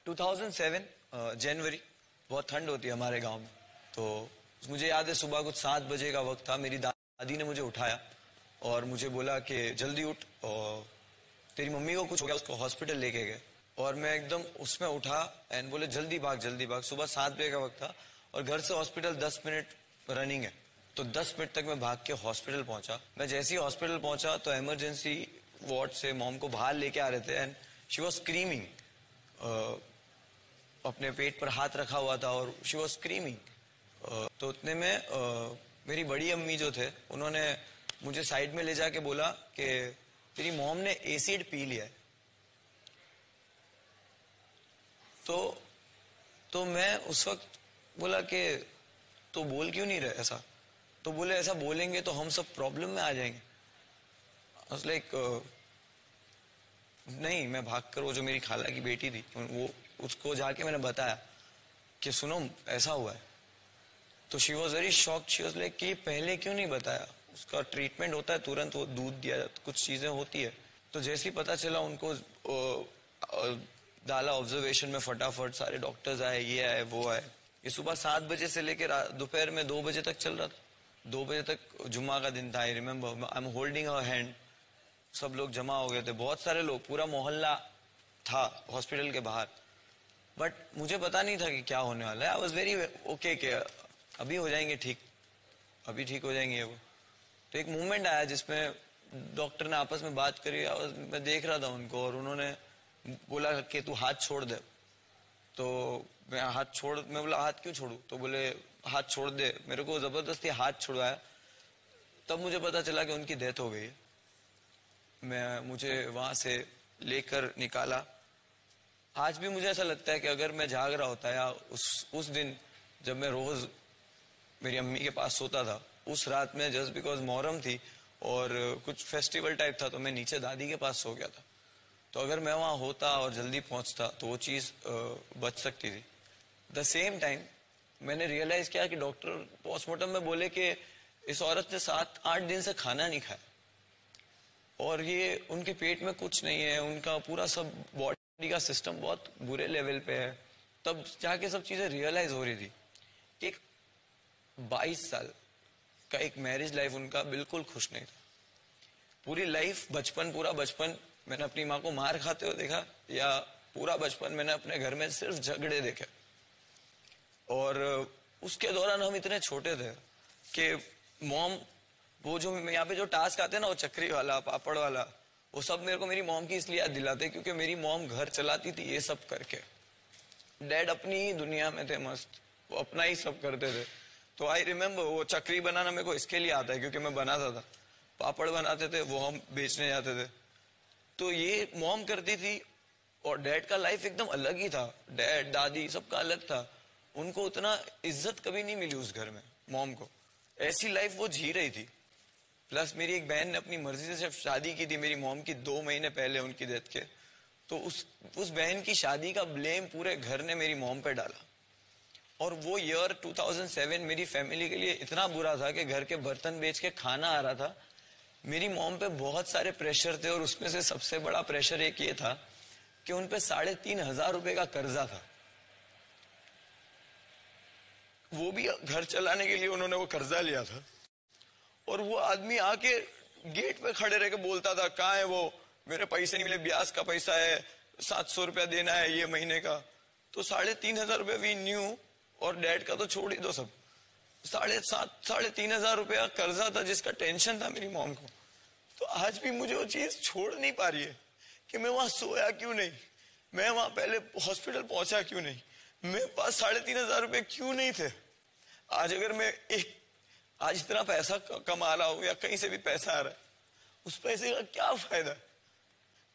2007 जनवरी, बहुत ठंड होती है हमारे गांव में। तो मुझे याद है सुबह कुछ 7 बजे का वक्त था। मेरी दादी ने मुझे उठाया और मुझे बोला कि जल्दी उठ और तेरी मम्मी को कुछ हो गया, उसको हॉस्पिटल लेके गए। और मैं एकदम उसमें उठा एंड बोले जल्दी भाग जल्दी भाग। सुबह 7 बजे का वक्त था और घर से हॉस्पिटल 10 मिनट रनिंग है। तो 10 मिनट तक मैं भाग के हॉस्पिटल पहुंचा। मैं जैसे ही हॉस्पिटल पहुंचा तो इमरजेंसी वार्ड से मॉम को बाहर लेके आ रहे थे एंड शी वॉज स्क्रीमिंग। अपने पेट पर हाथ रखा हुआ था और शी वॉज स्क्रीमिंग। तो उतने में मेरी बड़ी अम्मी जो थे उन्होंने मुझे साइड में ले जाके बोला कि तेरी मॉम ने एसिड पी लिया है। तो मैं उस वक्त बोला कि तो बोल क्यों नहीं रहे ऐसा। तो बोले ऐसा बोलेंगे तो हम सब प्रॉब्लम में आ जाएंगे। लाइक नहीं, मैं भागकर वो जो मेरी खाला की बेटी थी वो उसको जाके मैंने बताया कि सुनो ऐसा हुआ है। तो she was very shocked. She was like कि पहले क्यों नहीं बताया, उसका ट्रीटमेंट होता है तुरंत, वो दूध दिया जाता, कुछ चीजें होती है। तो जैसे ही पता चला उनको डाला ऑब्जर्वेशन में, फटाफट सारे डॉक्टर्स आए, ये आए वो आए। ये सुबह 7 बजे से लेकर दोपहर में 2 बजे तक चल रहा था। 2 बजे तक जुम्मा का दिन था। I remember I am holding her hand. सब लोग जमा हो गए थे, बहुत सारे लोग, पूरा मोहल्ला था हॉस्पिटल के बाहर। बट मुझे पता नहीं था कि क्या होने वाला है। आई वॉज वेरी ओके कि अभी हो जाएंगे ठीक, अभी ठीक हो जाएंगे वो। तो एक मूवमेंट आया जिसमें डॉक्टर ने आपस में बात करी। मैं देख रहा था उनको और उन्होंने बोला कि तू हाथ छोड़ दे। तो मैं बोला हाथ क्यों छोड़ू। तो बोले हाथ छोड़ दे। मेरे को जबरदस्ती हाथ छुड़वाया। तब मुझे पता चला कि उनकी डेथ हो गई है। मुझे वहां से लेकर निकाला। आज भी मुझे ऐसा लगता है कि अगर मैं जाग रहा होता या उस दिन जब मैं रोज मेरी अम्मी के पास सोता था, उस रात में जस्ट बिकॉज मोहर्रम थी और कुछ फेस्टिवल टाइप था तो मैं नीचे दादी के पास सो गया था। तो अगर मैं वहां होता और जल्दी पहुंचता तो वो चीज बच सकती थी। द सेम टाइम मैंने रियलाइज किया कि डॉक्टर पोस्टमार्टम में बोले कि इस औरत ने 7-8 दिन से खाना नहीं खाया और ये उनके पेट में कुछ नहीं है, उनका पूरा सब बॉडी का सिस्टम बहुत बुरे लेवल पे है। तब जाके सब चीजें रियलाइज हो रही थी। एक 22 साल का एक मैरिज लाइफ उनका बिल्कुल खुश नहीं था। पूरी लाइफ पूरा बचपन मैंने अपनी माँ को मार खाते हुए देखा, या पूरा बचपन मैंने अपने घर में सिर्फ झगड़े देखे। और उसके दौरान हम इतने छोटे थे कि मॉम, वो जो यहाँ पे जो टास्क आते हैं ना, वो चक्री वाला, पापड़ वाला, वो सब मेरे को मेरी मॉम की इसलिए याद दिलाते क्योंकि मेरी मॉम घर चलाती थी ये सब करके। डैड अपनी ही दुनिया में थे मस्त, वो अपना ही सब करते थे। तो आई रिमेम्बर वो चक्री बनाना मेरे को इसके लिए आता है क्योंकि मैं बनाता था। पापड़ बनाते थे वो हम बेचने जाते थे। तो ये मॉम करती थी और डैड का लाइफ एकदम अलग ही था। डैड दादी सबका अलग था। उनको उतना इज्जत कभी नहीं मिली उस घर में। मॉम को ऐसी लाइफ वो जी रही थी। प्लस मेरी एक बहन ने अपनी मर्जी से सिर्फ शादी की थी मेरी मॉम की 2 महीने पहले उनकी डेथ के। तो उस बहन की शादी का ब्लेम पूरे घर ने मेरी मॉम पे डाला। और वो ईयर 2007 मेरी फैमिली के लिए इतना बुरा था कि घर के बर्तन बेच के खाना आ रहा था। मेरी मॉम पे बहुत सारे प्रेशर थे और उसमें से सबसे बड़ा प्रेशर एक ये था कि उन पे 3,500 रुपए का कर्जा था। वो भी घर चलाने के लिए उन्होंने वो कर्जा लिया था। और वो आदमी आके गेट पे खड़े रह के बोलता था कहाँ है वो, मेरे पैसे नहीं मिले, ब्याज का पैसा है, 700 रुपया देना है ये महीने का। तो 3,500 रुपया वी न्यू, और डैड का तो छोड़ ही दो, सब 3,500 रुपया कर्जा था जिसका टेंशन था मेरी मॉम को। तो आज भी मुझे वो चीज छोड़ नहीं पा रही है कि मैं वहां सोया क्यों नहीं, मैं वहां पहले हॉस्पिटल पहुंचा क्यों नहीं, मेरे पास 3,500 रुपए क्यों नहीं थे। आज अगर मैं आज इतना पैसा कमा रहा हूं या कहीं से भी पैसा आ रहा है, उस पैसे का क्या फायदा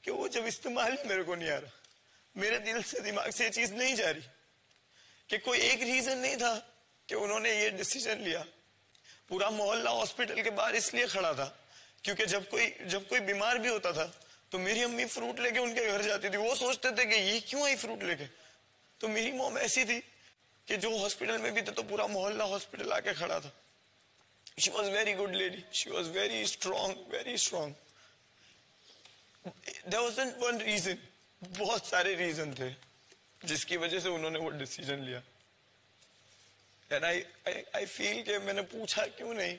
कि वो जब इस्तेमाल ही मेरे को नहीं आ रहा। मेरे दिल से दिमाग से ये चीज नहीं जा रही कि कोई एक रीजन नहीं था कि उन्होंने ये डिसीजन लिया। पूरा मोहल्ला हॉस्पिटल के बाहर इसलिए खड़ा था क्योंकि जब कोई बीमार भी होता था तो मेरी अम्मी फ्रूट लेके उनके घर जाती थी। वो सोचते थे कि ये क्यों आई फ्रूट लेके। तो मेरी मॉम ऐसी थी कि जो हॉस्पिटल में भी थे तो पूरा मोहल्ला हॉस्पिटल आके खड़ा था। She was very good lady. She was very strong, very strong. There wasn't one reason. बहुत सारे रीजन थे जिसकी वजह से उन्होंने वो डिसीजन लिया। एंड आई फील कि मैंने पूछा क्यों नहीं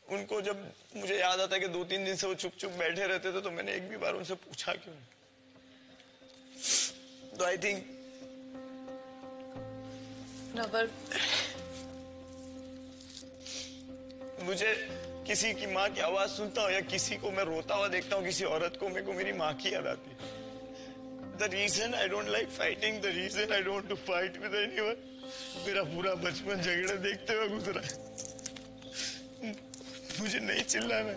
उनको। जब मुझे याद आता है कि 2-3 दिन से वो चुप चुप बैठे रहते थे, तो मैंने एक भी बार उनसे पूछा क्यों नहीं। तो आई थिंक मुझे किसी की माँ की आवाज सुनता हूँ या किसी को मैं रोता हुआ देखता हूँ, किसी औरत को, मेरे को मेरी माँ की याद आती है। The reason I don't like fighting, the reason I don't want to fight with anyone, मेरा पूरा बचपन झगड़े देखते हुए गुजरा है। मुझे नहीं चिल्लाना।